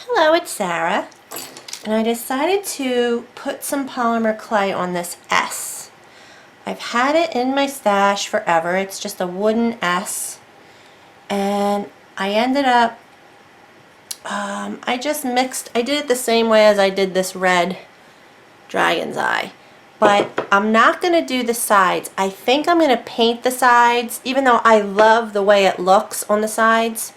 Hello, it's Sarah, and I decided to put some polymer clay on this S. I've had it in my stash forever. It's just a wooden S, and I ended up, I did it the same way as I did this red dragon's eye, but I'm not going to do the sides. I think I'm going to paint the sides, even though I love the way it looks on the sides.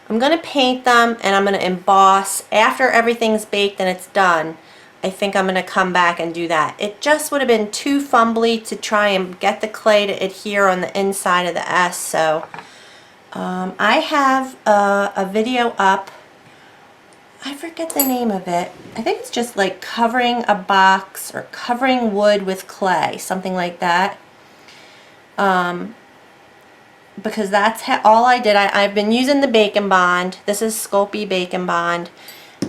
I'm going to paint them and I'm going to emboss. After everything's baked and it's done, I think I'm going to come back and do that. It just would have been too fumbly to try and get the clay to adhere on the inside of the S. So I have a video up. I forget the name of it. I think it's just like covering a box or covering wood with clay, something like that. Because that's all I did. I've been using the Bacon Bond. This is Sculpey Bacon Bond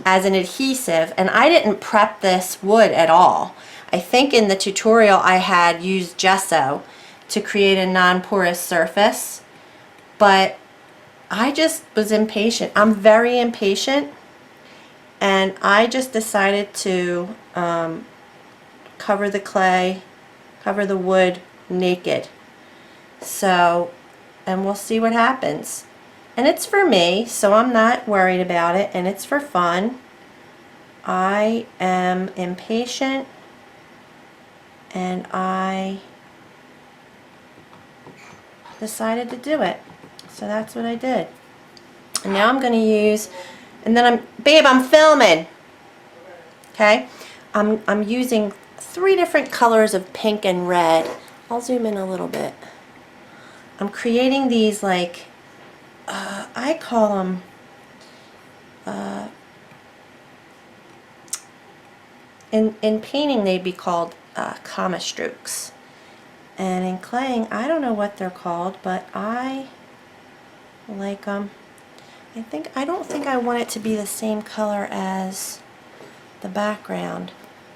as an adhesive, and I didn't prep this wood at all. I think in the tutorial I had used gesso to create a non-porous surface, but I just was impatient. I'm very impatient, and I just decided to cover the clay, cover the wood naked. So, and we'll see what happens. And it's for me, so I'm not worried about it, and it's for fun. I am impatient, and I decided to do it. So that's what I did. And now I'm going to use, and then babe, I'm filming. Okay? I'm using 3 different colors of pink and red. I'll zoom in a little bit. I'm creating these like, I call them, in painting they'd be called comma strokes. And in claying, I don't know what they're called, but I like them. I don't think I want it to be the same color as the background.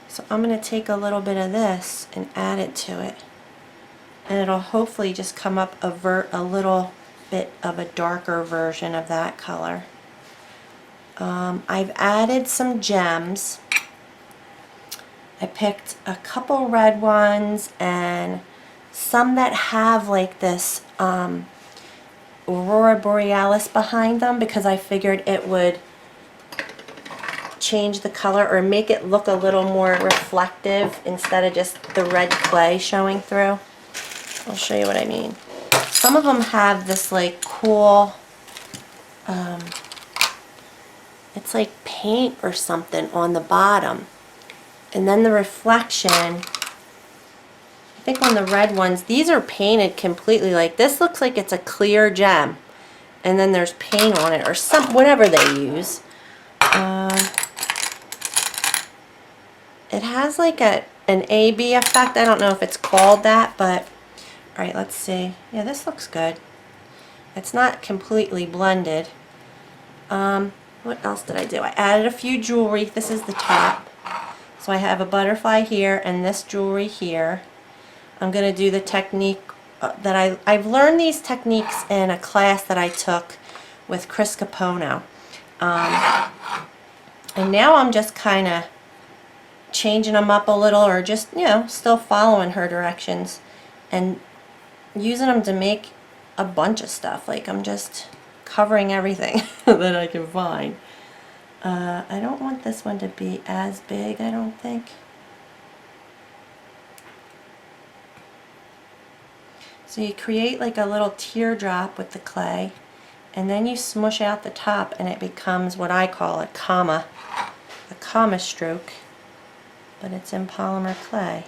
So I'm going to take a little bit of this and add it to it. And it'll hopefully just come up a little bit of a darker version of that color. I've added some gems. I picked a couple red ones and some that have like this Aurora Borealis behind them, because I figured it would change the color or make it look a little more reflective instead of just the red clay showing through. I'll show you what I mean. Some of them have this like cool, it's like paint or something on the bottom. And then the reflection, I think on the red ones, these are painted completely. Like this looks like it's a clear gem. And then there's paint on it or whatever they use. It has like an A-B effect. I don't know if it's called that, but alright, let's see. Yeah, this looks good. It's not completely blended. What else did I do? I added a few jewelry. This is the top. So I have a butterfly here and this jewelry here. I'm going to do the technique that I've learned these techniques in a class that I took with Chris Capono. And now I'm just kind of changing them up a little, or just, you know, still following her directions and using them to make a bunch of stuff. Like I'm just covering everything that I can find. I don't want this one to be as big, I don't think. So you create like a little teardrop with the clay, and then you smush out the top and it becomes what I call a comma stroke, but it's in polymer clay.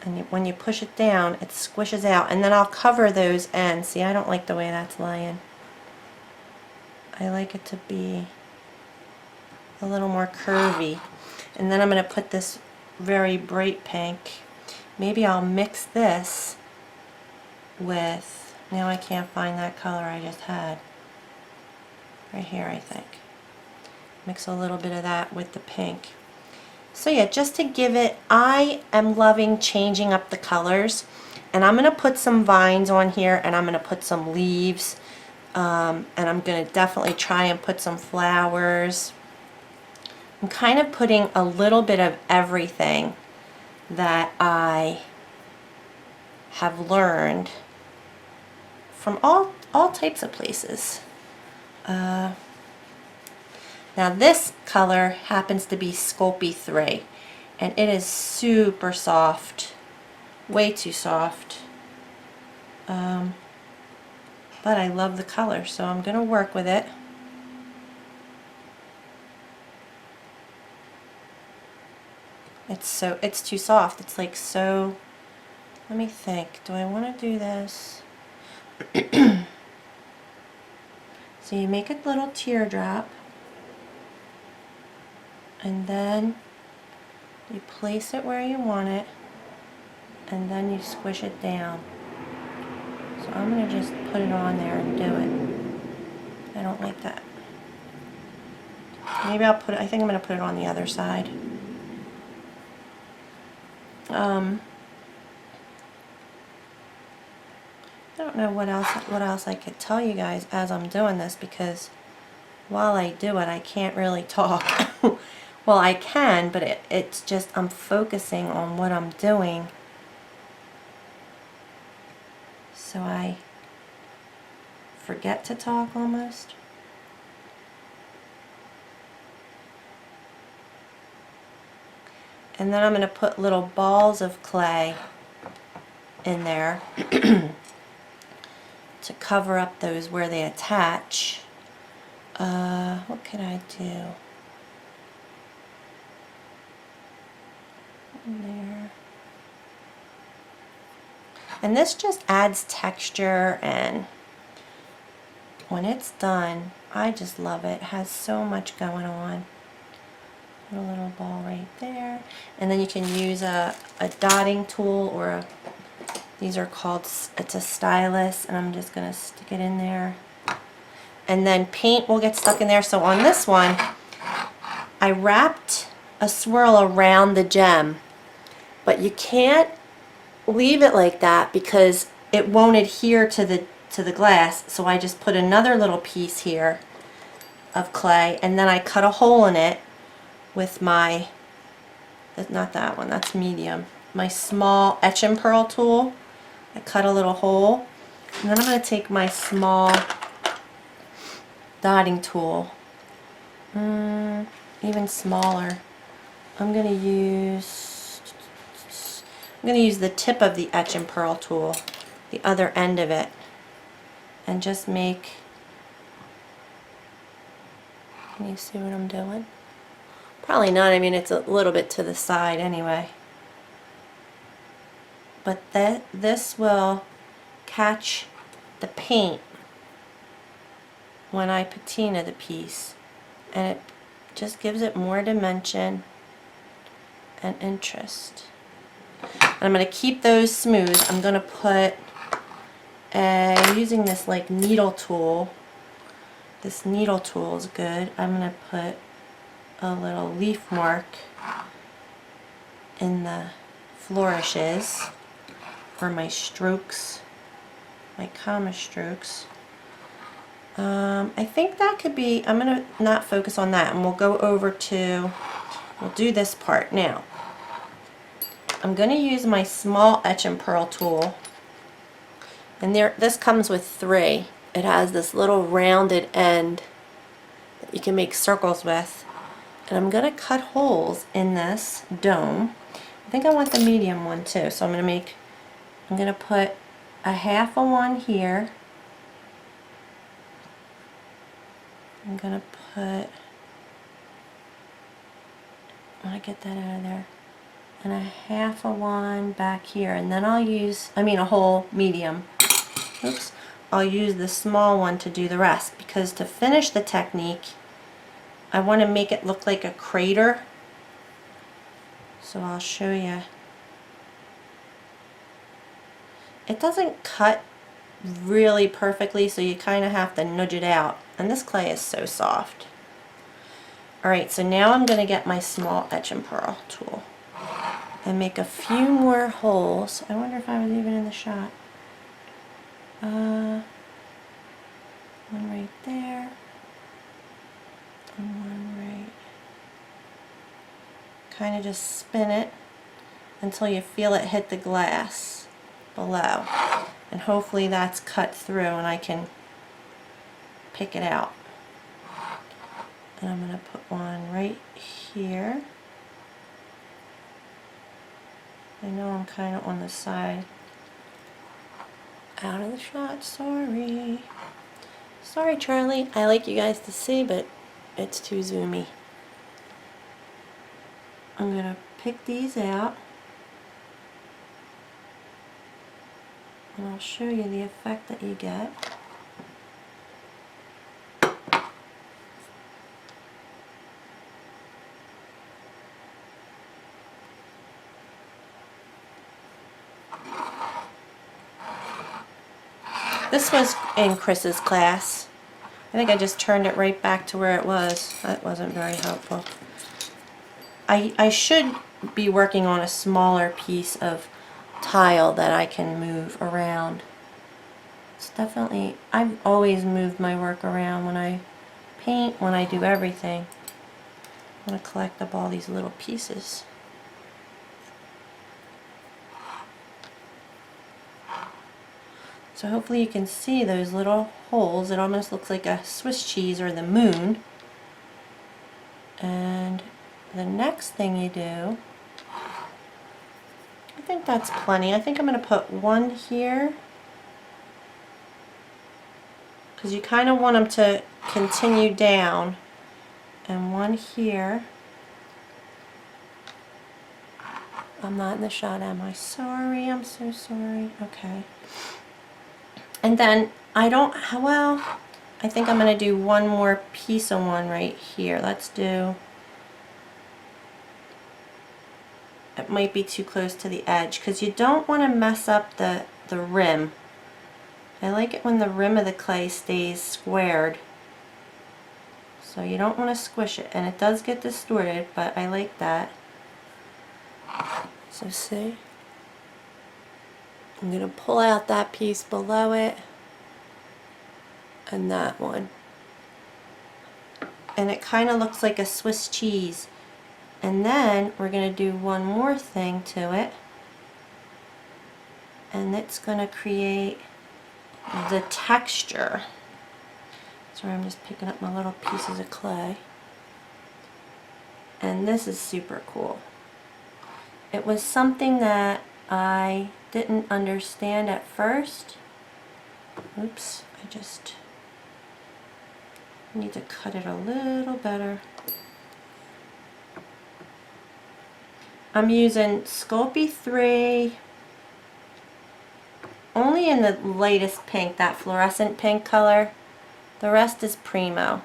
And when you push it down, it squishes out, and then I'll cover those ends. See, I don't like the way that's laying. I like it to be a little more curvy. And then I'm going to put this very bright pink. Maybe I'll mix this with, now I can't find that color I just had. Right here, I think. Mix a little bit of that with the pink. So yeah, just to give it, I am loving changing up the colors. And I'm going to put some vines on here, and I'm going to put some leaves. and I'm going to definitely try and put some flowers. I'm kind of putting a little bit of everything that I have learned from all types of places. Now this color happens to be Sculpey 3, and it is super soft, way too soft. But I love the color, so I'm going to work with it. It's too soft. It's like so, let me think, do I want to do this? So you make a little teardrop, and then you place it where you want it, and then you squish it down. So I'm going to just put it on there and do it. I don't like that. Maybe I'll put it, I think I'm going to put it on the other side. I don't know what else I could tell you guys as I'm doing this, because while I do it I can't really talk. Well, I can, but it's just I'm focusing on what I'm doing, so I forget to talk almost. And then I'm going to put little balls of clay in there to cover up those where they attach. What can I do? In there. And this just adds texture, and when it's done, I just love it. It has so much going on. Put a little ball right there, and then you can use a dotting tool, or these are called, it's a stylus, and I'm just going to stick it in there. And then paint will get stuck in there. So on this one, I wrapped a swirl around the gem, but you can't leave it like that because it won't adhere to the glass. So I just put another little piece here of clay, and then I cut a hole in it with my, not that one, that's medium, my small etch and pearl tool. I cut a little hole, and then I'm going to take my small dotting tool, even smaller. I'm going to use the tip of the etch and pearl tool, the other end of it, and just make, can you see what I'm doing? Probably not, I mean it's a little bit to the side anyway. But this will catch the paint when I patina the piece, and it just gives it more dimension and interest. And I'm going to keep those smooth. I'm going to put using this like needle tool. This needle tool is good. I'm going to put a little leaf mark in the flourishes, or my strokes, my comma strokes. I think that could be, I'm going to not focus on that, and we'll go over to, we'll do this part now. I'm going to use my small etch and pearl tool, and this comes with 3. It has this little rounded end that you can make circles with, and I'm going to cut holes in this dome. I think I want the medium one too, so I'm going to put a half of one here. I'm going to put, I want to get that out of there, and a half of one back here, and then I'll use, a whole medium. Oops. I'll use the small one to do the rest, because to finish the technique I want to make it look like a crater. So I'll show you. It doesn't cut really perfectly, so you kind of have to nudge it out. And this clay is so soft. Alright, so now I'm going to get my small etch and pearl tool and make a few more holes. I wonder if I was even in the shot. One right there, and one right. Kind of just spin it until you feel it hit the glass below. And hopefully that's cut through and I can pick it out. And I'm going to put one right here. I know I'm kind of on the side. Out of the shot, sorry. Sorry, Charlie. I like you guys to see, but it's too zoomy. I'm going to pick these out. And I'll show you the effect that you get. This was in Chris's class. I think I just turned it right back to where it was. That wasn't very helpful. I should be working on a smaller piece of tile that I can move around. It's definitely, I've always moved my work around when I paint, when I do everything. I want to collect up all these little pieces. So hopefully you can see those little holes. It almost looks like a Swiss cheese or the moon. And the next thing you do, I think that's plenty. I think I'm going to put one here, because you kind of want them to continue down, and one here. I'm not in the shot, am I? Sorry, I'm so sorry. Okay. And then I don't, well, I think I'm going to do one more piece of one right here. Let's do, it might be too close to the edge because you don't want to mess up the rim. I like it when the rim of the clay stays squared. So you don't want to squish it, and it does get distorted, but I like that. So see? I'm going to pull out that piece below it and that one. And it kind of looks like a Swiss cheese. And then we're going to do one more thing to it. And it's going to create the texture. Sorry, I'm just picking up my little pieces of clay. And this is super cool. It was something that I didn't understand at first. Oops, I just need to cut it a little better. I'm using Sculpey 3, only in the latest pink, that fluorescent pink color. The rest is Primo.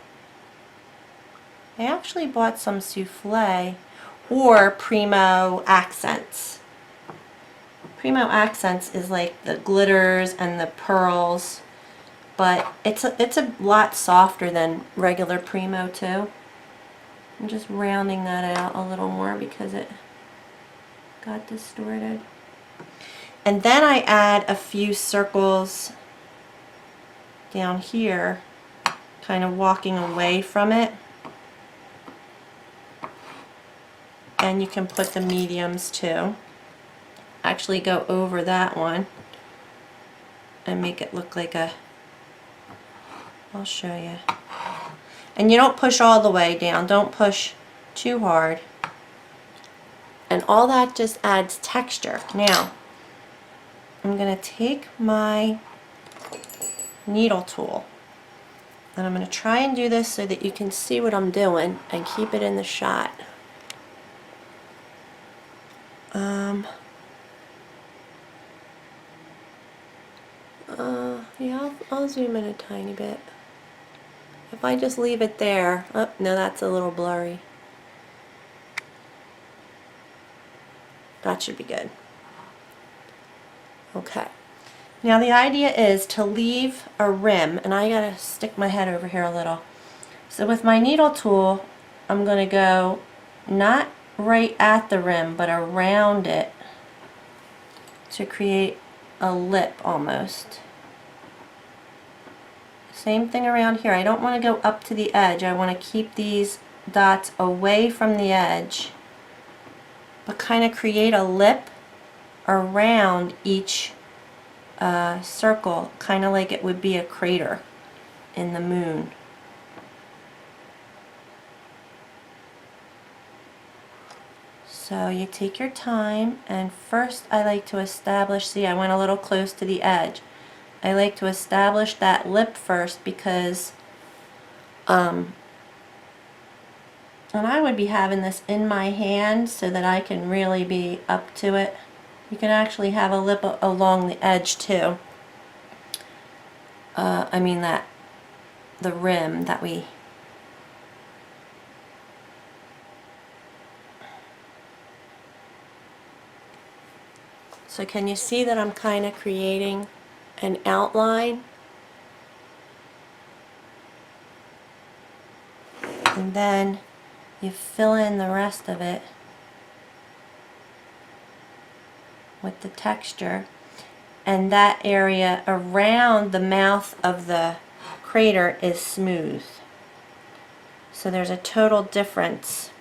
I actually bought some Souffle or Primo Accents. Primo Accents is like the glitters and the pearls, but it's a lot softer than regular Primo too. I'm just rounding that out a little more because it got distorted. And then I add a few circles down here, kind of walking away from it. And you can put the mediums too. Actually go over that one and make it look like a, I'll show you. And you don't push all the way down, don't push too hard. And all that just adds texture. Now, I'm going to take my needle tool and I'm going to try and do this so that you can see what I'm doing and keep it in the shot. Yeah, I'll zoom in a tiny bit. If I just leave it there, oh, no, that's a little blurry. That should be good. Okay. Now the idea is to leave a rim, and I gotta stick my head over here a little. So with my needle tool, I'm gonna go not right at the rim, but around it to create a lip almost. Same thing around here. I don't want to go up to the edge. I want to keep these dots away from the edge, but kind of create a lip around each circle, kind of like it would be a crater in the moon. So you take your time, and first I like to establish, see, I went a little close to the edge. I like to establish that lip first because and I would be having this in my hand so that I can really be up to it. You can actually have a lip along the edge too. I mean the rim that we... So can you see that I'm kind of creating an outline? And then you fill in the rest of it with the texture. And that area around the mouth of the crater is smooth. So there's a total difference.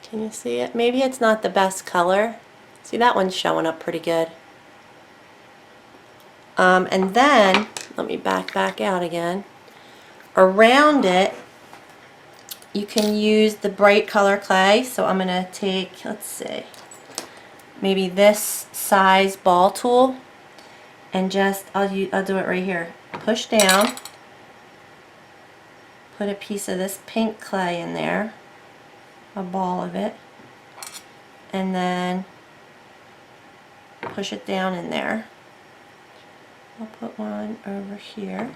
Can you see it? Maybe it's not the best color. See, that one's showing up pretty good. And then, let me back out again. Around it, you can use the bright color clay. So I'm going to take, let's see, maybe this size ball tool, and just, I'll do it right here. Push down, put a piece of this pink clay in there, a ball of it, and then push it down in there. I'll put one over here.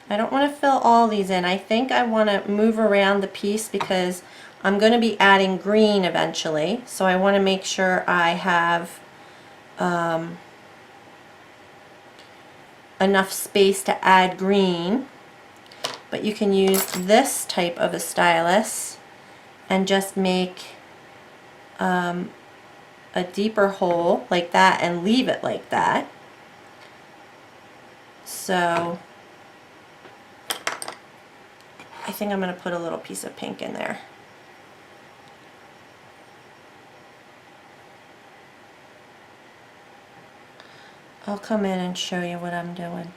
I don't want to fill all these in. I think I want to move around the piece because I'm going to be adding green eventually. So I want to make sure I have enough space to add green. But you can use this type of a stylus and just make a deeper hole like that and leave it like that. So I think I'm going to put a little piece of pink in there. I'll come in and show you what I'm doing.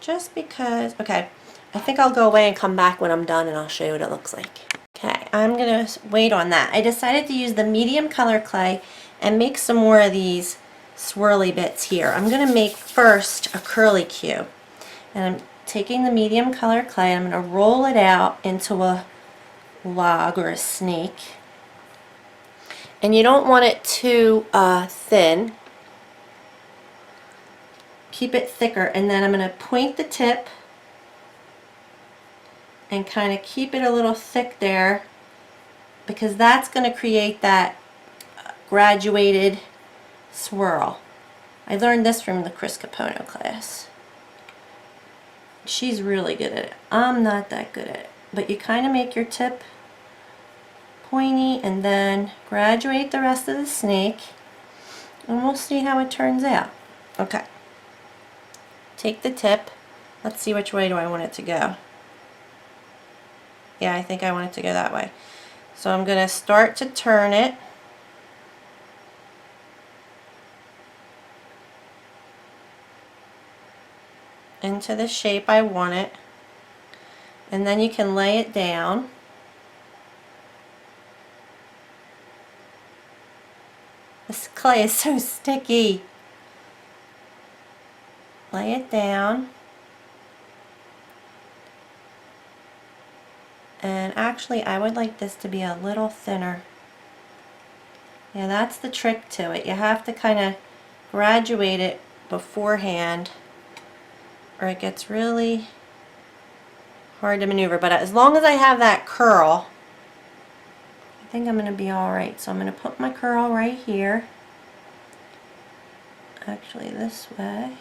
Just because, okay, I think I'll go away and come back when I'm done and I'll show you what it looks like. Okay, I'm going to wait on that. I decided to use the medium color clay and make some more of these swirly bits here. I'm going to make first a curly Q. And I'm taking the medium color clay and I'm going to roll it out into a log or a snake. And you don't want it too thin. Keep it thicker, and then I'm going to point the tip and kind of keep it a little thick there because that's going to create that graduated swirl. I learned this from the Chris Capono class. She's really good at it. I'm not that good at it. But you kind of make your tip pointy and then graduate the rest of the snake, and we'll see how it turns out. Okay. Take the tip. Let's see which way do I want it to go. Yeah, I think I want it to go that way. So I'm going to start to turn it. Into the shape I want it. And then you can lay it down. This clay is so sticky. Lay it down. And actually I would like this to be a little thinner. Yeah, that's the trick to it. You have to kind of graduate it beforehand or it gets really hard to maneuver. But as long as I have that curl, I think I'm going to be alright. So I'm going to put my curl right here. Actually this way.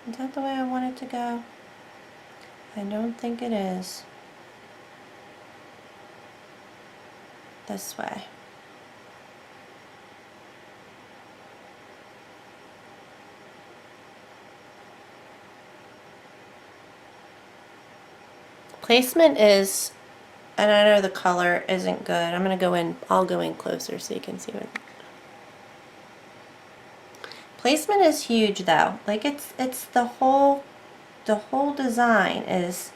Is that the way I want it to go? I don't think it is. This way. Placement is, and I know the color isn't good. I'm going to go in, I'll go in closer so you can see what. Placement is huge though. Like it's the whole design is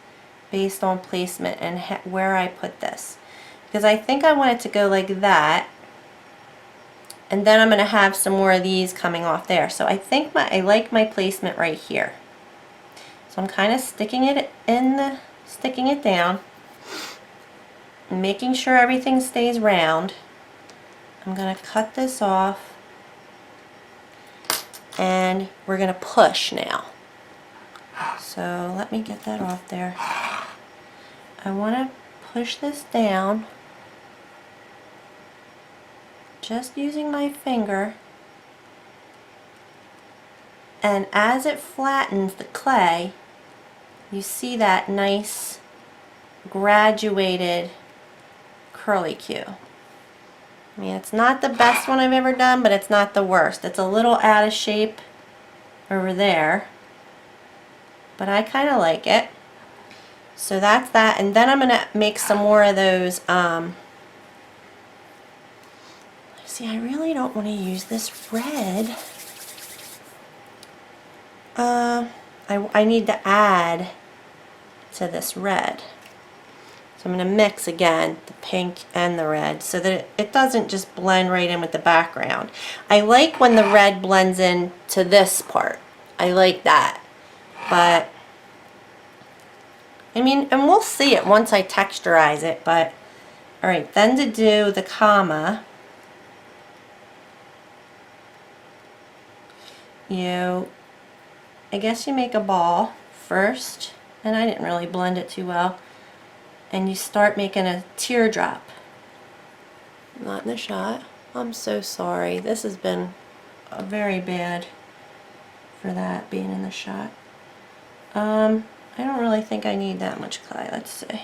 based on placement and where I put this. Because I think I want it to go like that. And then I'm going to have some more of these coming off there. So I think I like my placement right here. So I'm kind of sticking it down, and making sure everything stays round. I'm going to cut this off, and we're going to push now. So let me get that off there. I want to push this down, just using my finger, and as it flattens the clay, you see that nice graduated curlicue. I mean, it's not the best one I've ever done, but it's not the worst. It's a little out of shape over there, but I kind of like it. So that's that, and then I'm going to make some more of those. See, I really don't want to use this red. I need to add to this red. So I'm going to mix again the pink and the red so that it doesn't just blend right in with the background. I like when the red blends in to this part. I like that. But, I mean, and we'll see it once I texturize it, but, alright, then to do the comma, I guess you make a ball first, and I didn't really blend it too well, and you start making a teardrop. Not in the shot. I'm so sorry. This has been very bad for that being in the shot. I don't really think I need that much clay. Let's see.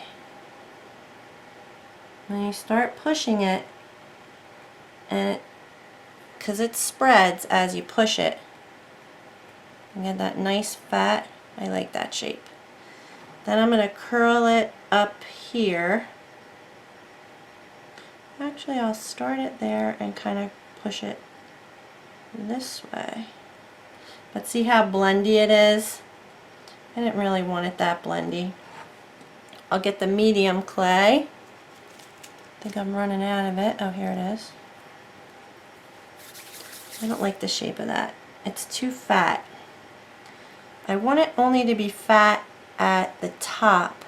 When you start pushing it, and because it spreads as you push it, you get that nice fat. I like that shape. Then I'm going to curl it up here. Actually, I'll start it there and kind of push it this way. But see how blendy it is? I didn't really want it that blendy. I'll get the medium clay. I think I'm running out of it. Oh, here it is. I don't like the shape of that. It's too fat. I want it only to be fat at the top.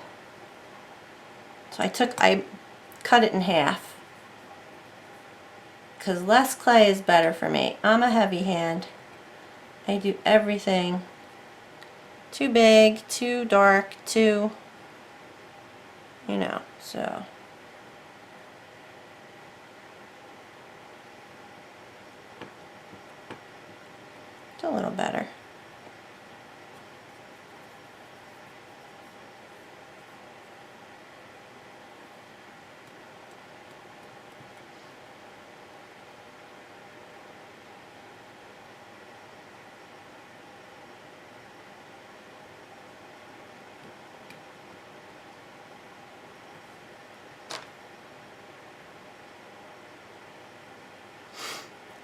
So I cut it in half. Because less clay is better for me. I'm a heavy hand. I do everything too big, too dark, too, you know, so. It's a little better.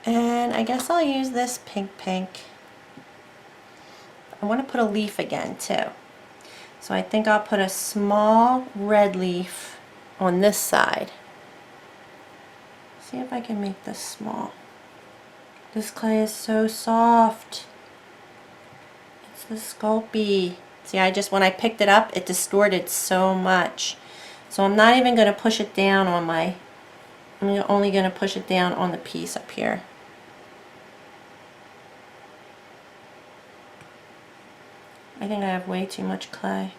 And I guess I'll use this pink. I want to put a leaf again too. So I think I'll put a small red leaf on this side. See if I can make this small. This clay is so soft. It's the Sculpey. See, when I picked it up, it distorted so much. So I'm not even going to push it down on I'm only going to push it down on the piece up here. I think I have way too much clay.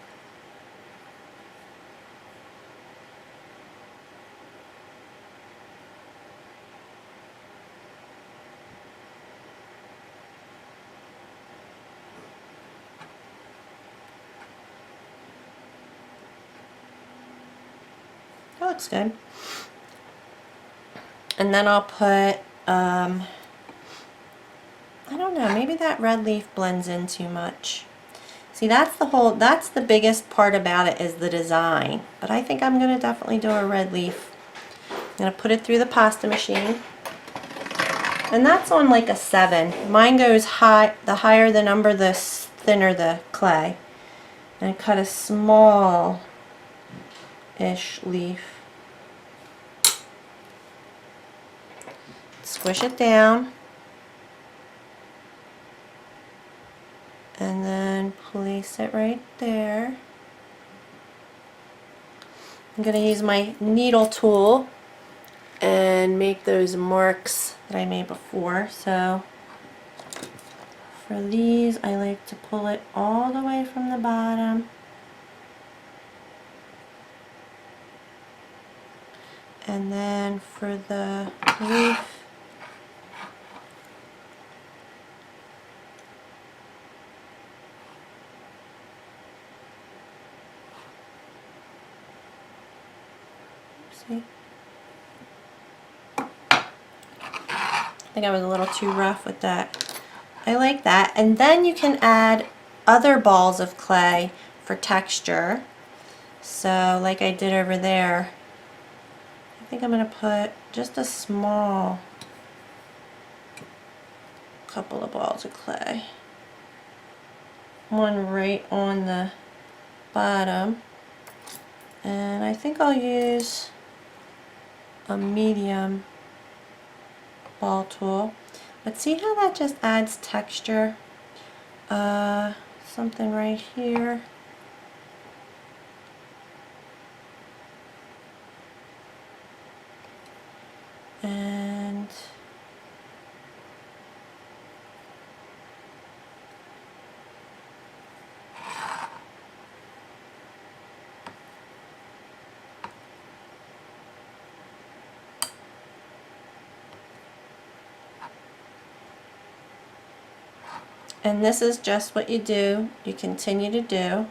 That looks good. And then I'll put, I don't know, maybe that red leaf blends in too much. See, that's the biggest part about it is the design. But I think I'm going to definitely do a red leaf. I'm going to put it through the pasta machine. And that's on like a 7. Mine goes high, the higher the number, the thinner the clay. And I cut a small-ish leaf. Squish it down. And then place it right there. I'm going to use my needle tool and make those marks that I made before. So for these, I like to pull it all the way from the bottom. And then for the leaf, see? I think I was a little too rough with that. I like that. And then you can add other balls of clay for texture. So like I did over there, I think I'm going to put just a small couple of balls of clay. One right on the bottom. And I think I'll use a medium ball tool. But see how that just adds texture? Something right here. And this is just what you do. You continue to do.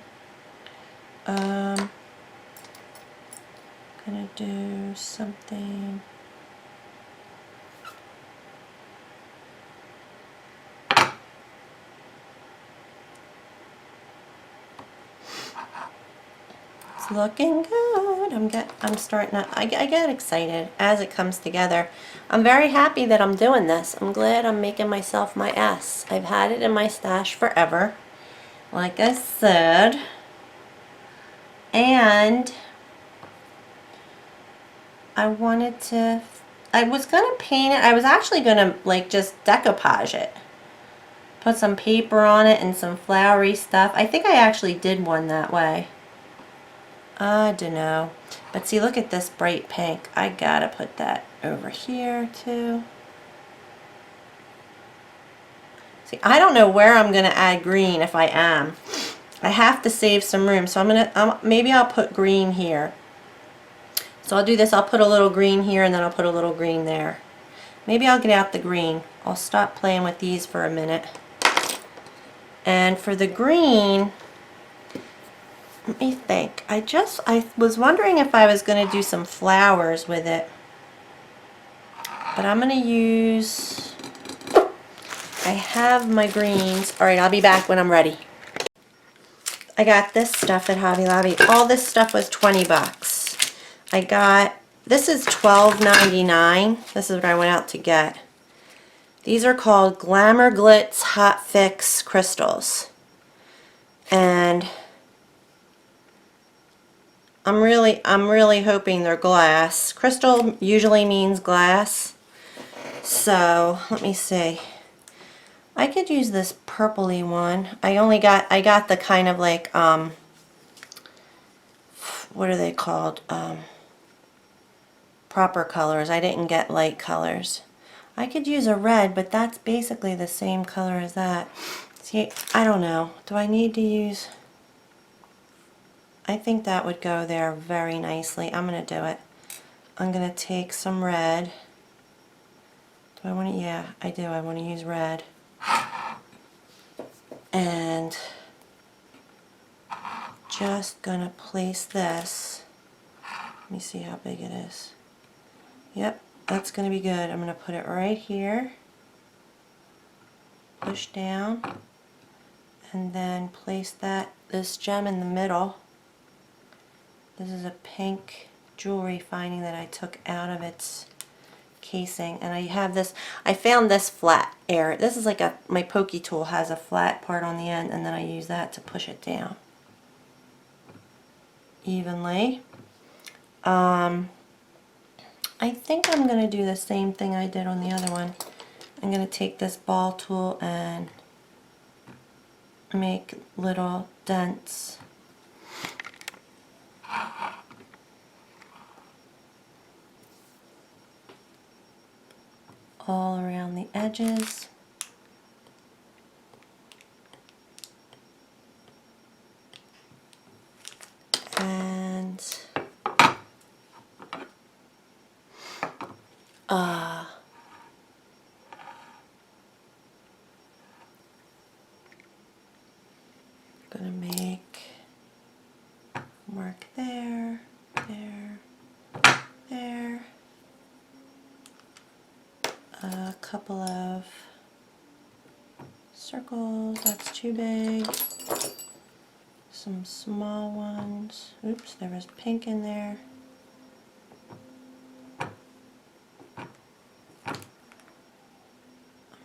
I'm gonna do something. It's looking good. I'm starting to, I get excited as it comes together. I'm very happy that I'm doing this. I'm glad I'm making myself my S. I've had it in my stash forever, like I said. And I wanted to, I was gonna paint it. I was actually gonna like just decoupage it. Put some paper on it and some flowery stuff. I think I actually did one that way. I don't know. But see, look at this bright pink. I gotta put that over here too. See, I don't know where I'm gonna add green if I am. I have to save some room, so maybe I'll put green here. So I'll do this, I'll put a little green here and then I'll put a little green there. Maybe I'll get out the green. I'll stop playing with these for a minute. And for the green, let me think. I was wondering if I was going to do some flowers with it. But I'm going to use, I have my greens. Alright, I'll be back when I'm ready. I got this stuff at Hobby Lobby. All this stuff was 20 bucks. I got, this is $12.99. This is what I went out to get. These are called Glamour Glitz Hot Fix Crystals. And I'm really hoping they're glass. Crystal usually means glass. So, let me see. I could use this purpley one. I got the kind of like, what are they called? Proper colors. I didn't get light colors. I could use a red, but that's basically the same color as that. See, I don't know. Do I need to use... I think that would go there very nicely. I'm going to do it. I'm going to take some red. Do I want to... Yeah, I do. I want to use red. And just going to place this Let me see how big it is. Yep, that's going to be good. I'm going to put it right here, push down, and then place this gem in the middle. This is a pink jewelry finding that I took out of its casing, and I have this, I found this flat area. This is like my pokey tool has a flat part on the end, and then I use that to push it down evenly. I think I'm going to do the same thing I did on the other one. I'm going to take this ball tool and make little dents all around the edges. And gonna make mark there, there, there. A couple of circles, that's too big. Some small ones. Oops, there was pink in there.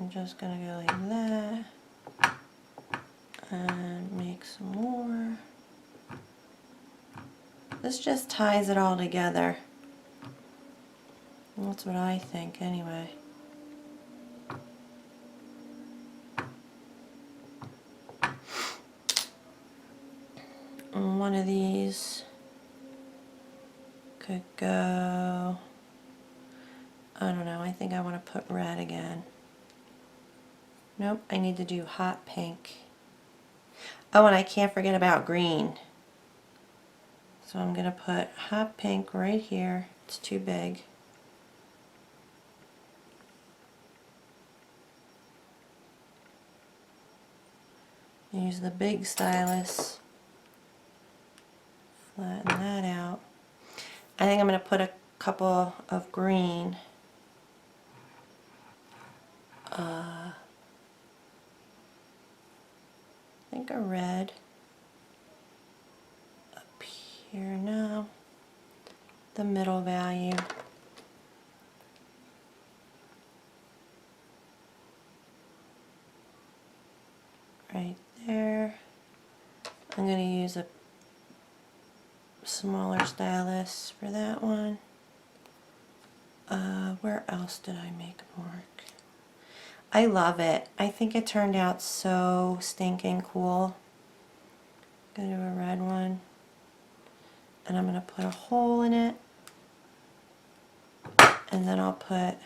I'm just gonna go like that and make some more. This just ties it all together. That's what I think anyway. And one of these could go, I don't know, I think I want to put red again. Nope, I need to do hot pink. Oh, and I can't forget about green. So I'm going to put hot pink right here. It's too big. Use the big stylus. Flatten that out. I think I'm going to put a couple of green. I think a red up here now. The middle value. Right there. I'm going to use a smaller stylus for that one. Where else did I make a mark? I love it. I think it turned out so stinking cool. I'm going to do a red one. And I'm going to put a hole in it. And then I'll put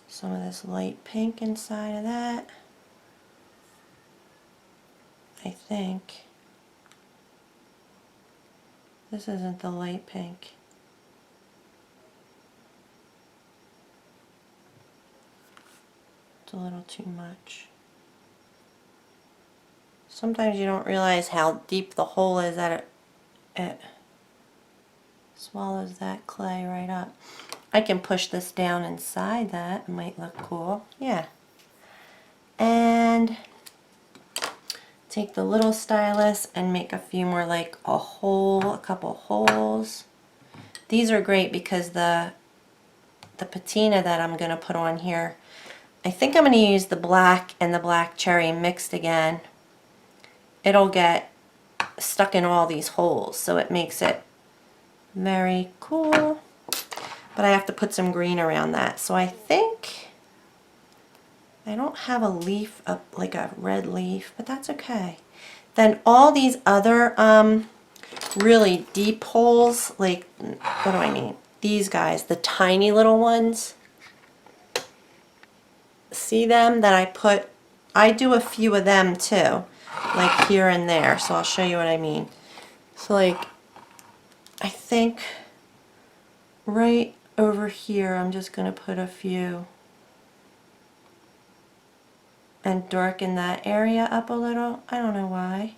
some of this light pink inside of that. I think. This isn't the light pink. It's a little too much. Sometimes you don't realize how deep the hole is that it swallows that clay right up. I can push this down inside that. It might look cool. Yeah. And take the little stylus and make a few more, like a hole, a couple holes. These are great because the patina that I'm going to put on here, I think I'm going to use the black and the black cherry mixed again. It'll get stuck in all these holes, so it makes it very cool. But I have to put some green around that. So I think I don't have a leaf up, like a red leaf, but that's okay. Then all these other really deep holes, like, what do I mean? These guys, the tiny little ones. See them that I put? I do a few of them too, like here and there, so I'll show you what I mean. So like, I think right over here I'm just going to put a few and darken that area up a little. I don't know why.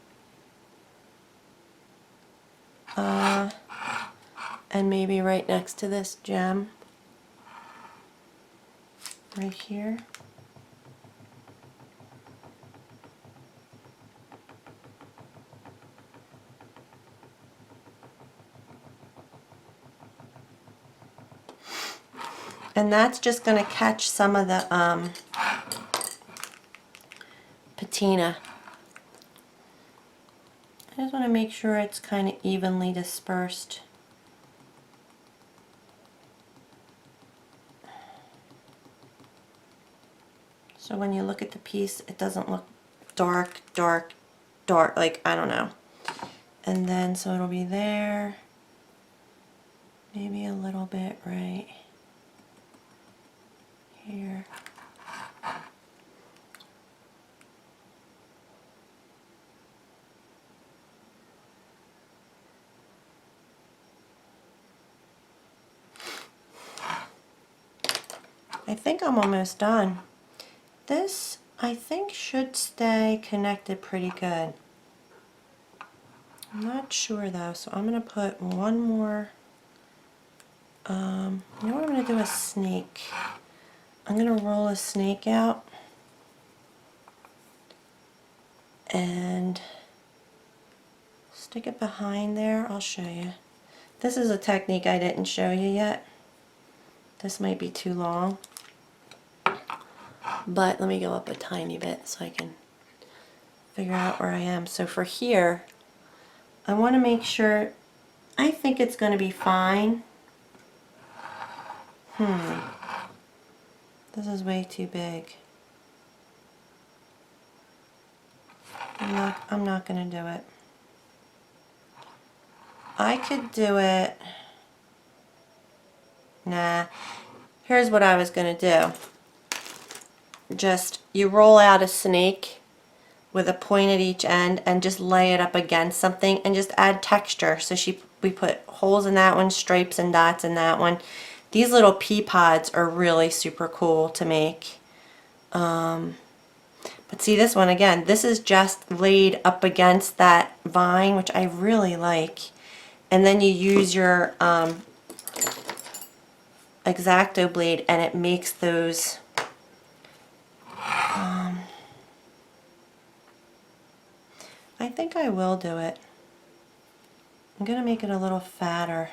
and maybe right next to this gem, right here. And that's just going to catch some of the patina. I just want to make sure it's kind of evenly dispersed. So when you look at the piece, it doesn't look dark, dark, dark, like, I don't know. And then, so it'll be there, maybe a little bit right here. I think I'm almost done. This, I think, should stay connected pretty good. I'm not sure though, so I'm going to put one more, you know what, I'm going to do a snake. I'm going to roll a snake out and stick it behind there. I'll show you. This is a technique I didn't show you yet. This might be too long, but let me go up a tiny bit so I can figure out where I am. So for here, I want to make sure, I think it's going to be fine. This is way too big. I'm not going to do it. I could do it. Nah. Here's what I was going to do. Just, you roll out a snake with a point at each end and just lay it up against something and just add texture. So we put holes in that one, stripes and dots in that one. These little pea pods are really super cool to make. But see this one again, this is just laid up against that vine, which I really like. And then you use your X-Acto blade and it makes those I think I will do it. I'm going to make it a little fatter.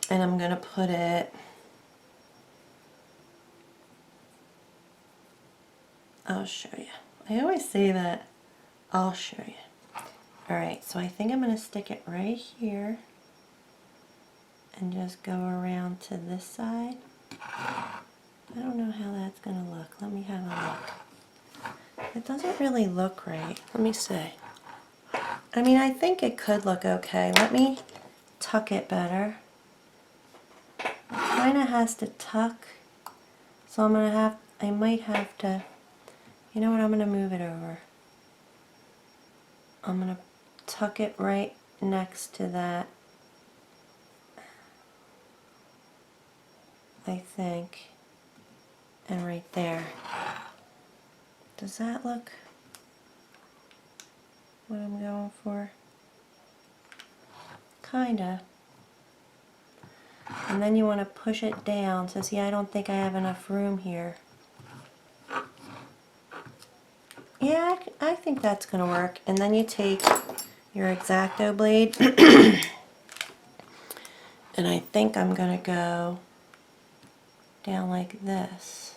And I'm going to put it, I'll show you. I always say that. I'll show you. Alright, so I think I'm going to stick it right here and just go around to this side. I don't know how that's going to look. Let me have a look. It doesn't really look right. Let me see. I mean, I think it could look okay. Let me tuck it better. It kind of has to tuck. So I might have to, you know what, I'm going to move it over. I'm going to tuck it right next to that, I think, and right there. Does that look what I'm going for? Kinda. And then you want to push it down. So see, I don't think I have enough room here. Yeah, I think that's going to work. And then you take your X-Acto blade and I think I'm going to go down like this.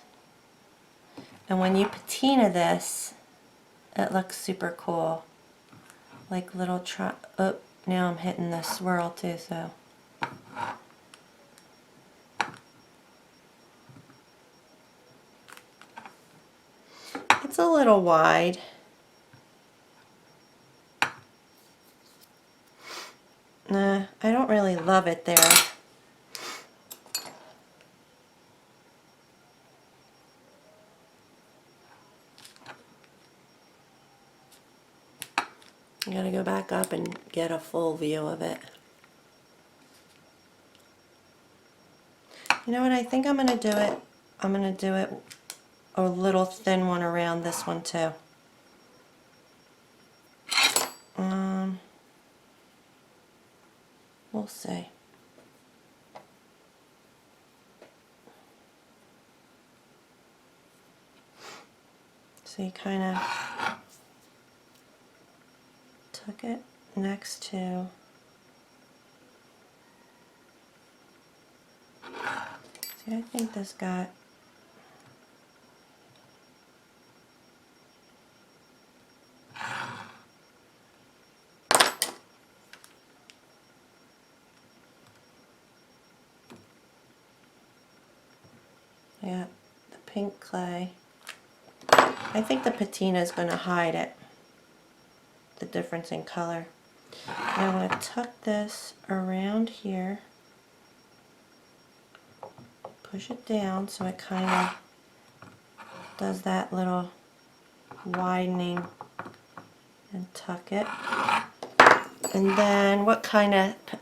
And when you patina this, it looks super cool. Like little oh, now I'm hitting the swirl too, so. It's a little wide. Nah, I don't really love it there. I gotta go back up and get a full view of it. You know what, I think I'm gonna do it. I'm gonna do it a little thin one around this one too. We'll see. So you kind of tuck it next to, see, I think this got, yeah, the pink clay. I think the patina is going to hide it, the difference in color. Now I'm going to tuck this around here, push it down so it kind of does that little widening, and tuck it. And then what kind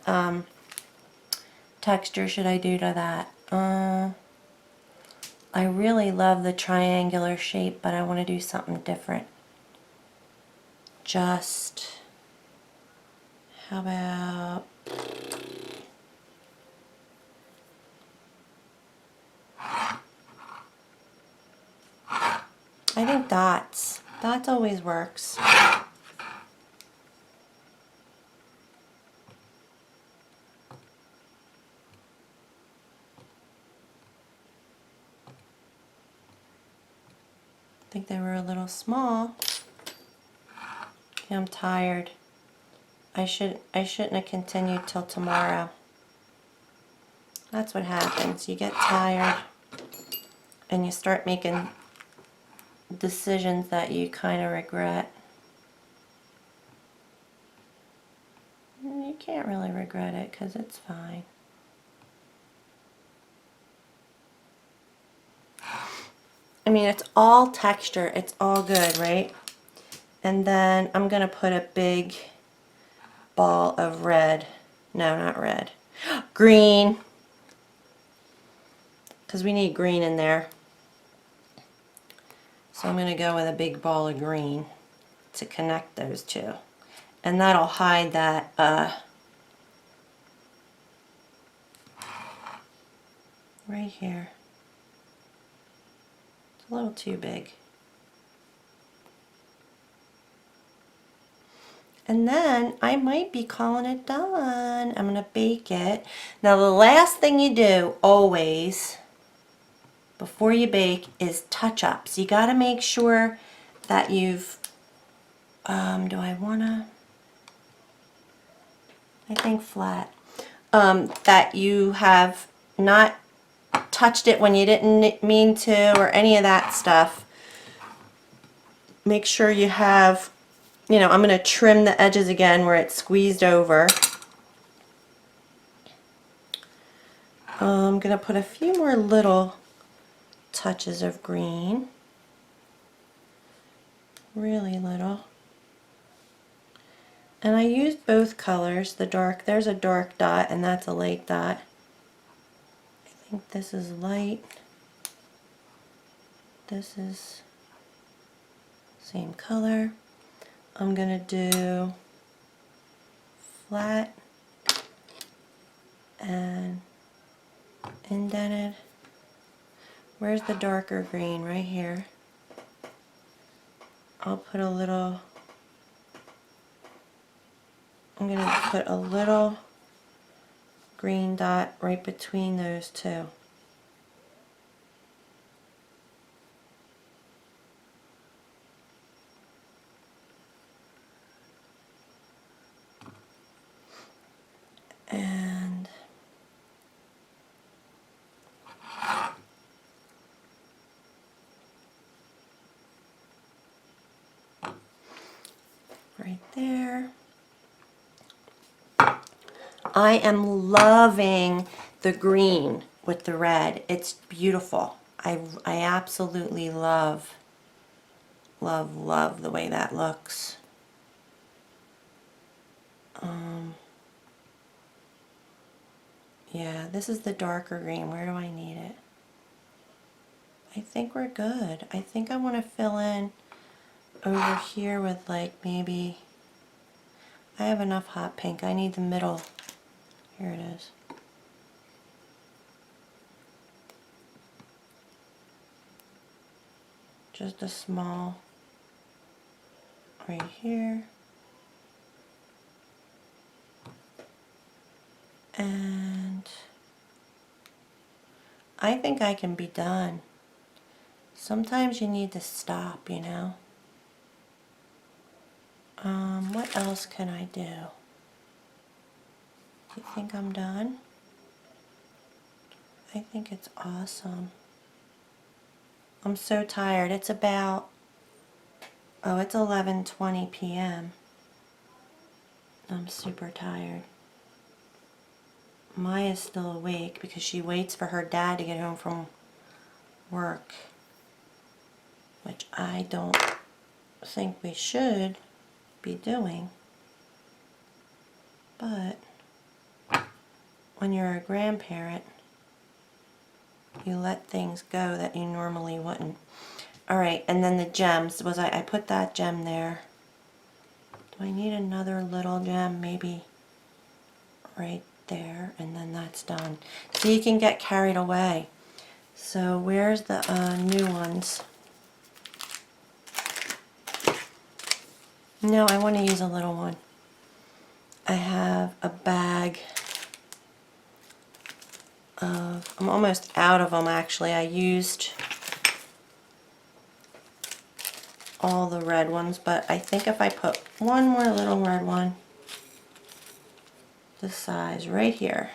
of texture should I do to that? I really love the triangular shape, but I want to do something different. Just, how about, I think dots. Dots always works. I think they were a little small. I'm tired. I shouldn't have continued till tomorrow. That's what happens. You get tired and you start making decisions that you kind of regret. You can't really regret it because it's fine. I mean, it's all texture. It's all good, right? And then I'm going to put a big ball of red. No, not red. Green. Because we need green in there. So I'm going to go with a big ball of green to connect those two. And that'll hide that right here. It's a little too big. And then I might be calling it done. I'm going to bake it. Now the last thing you do always before you bake is touch-ups. You got to make sure that you've, do I want to, I think flat, that you have not touched it when you didn't mean to or any of that stuff. Make sure you have, you know, I'm going to trim the edges again where it's squeezed over. I'm going to put a few more little touches of green. Really little. And I used both colors, the dark, there's a dark dot and that's a light dot. I think this is light. This is same color. I'm going to do flat and indented. Where's the darker green? Right here. I'll put a little, I'm going to put a little green dot right between those two. And right there. I am loving the green with the red. It's beautiful. I absolutely love the way that looks. Yeah, this is the darker green. Where do I need it? I think we're good. I think I want to fill in over here with like maybe, I have enough hot pink. I need the middle Here it is. Just a small right here. And I think I can be done. Sometimes you need to stop, you know. What else can I do? Do you think I'm done? I think it's awesome. I'm so tired. It's about, oh, it's 11:20 p.m. I'm super tired. Maya's still awake because she waits for her dad to get home from work, which I don't think we should be doing. But when you're a grandparent, you let things go that you normally wouldn't. Alright, and then the gems. I put that gem there. Do I need another little gem? Maybe right there, and then that's done. So you can get carried away. So where's the new ones? No, I want to use a little one. I have a bag of, I'm almost out of them actually. I used all the red ones, but I think if I put one more little red one, this size right here,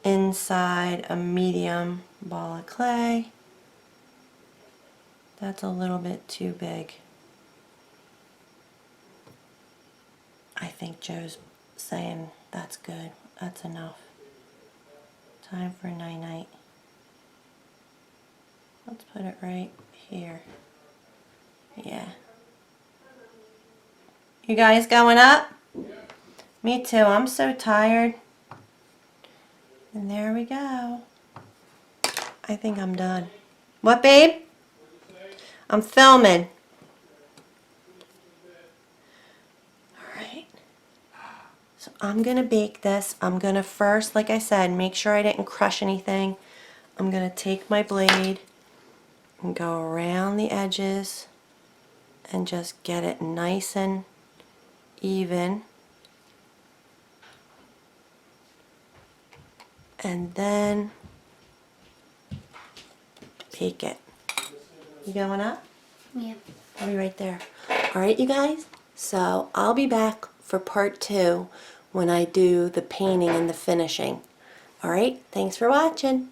inside a medium ball of clay, that's a little bit too big. I think Joe's saying that's good. That's enough. Time for night-night. Let's put it right here. Yeah. You guys going up? Me too. I'm so tired. And there we go. I think I'm done. What, babe? I'm filming. Alright. So I'm going to bake this. I'm going to first, like I said, make sure I didn't crush anything. I'm going to take my blade and go around the edges and just get it nice and even. And then bake it. You going up? Yeah. I'll be right there. Alright, you guys, so I'll be back for part 2 when I do the painting and the finishing. Alright, thanks for watching.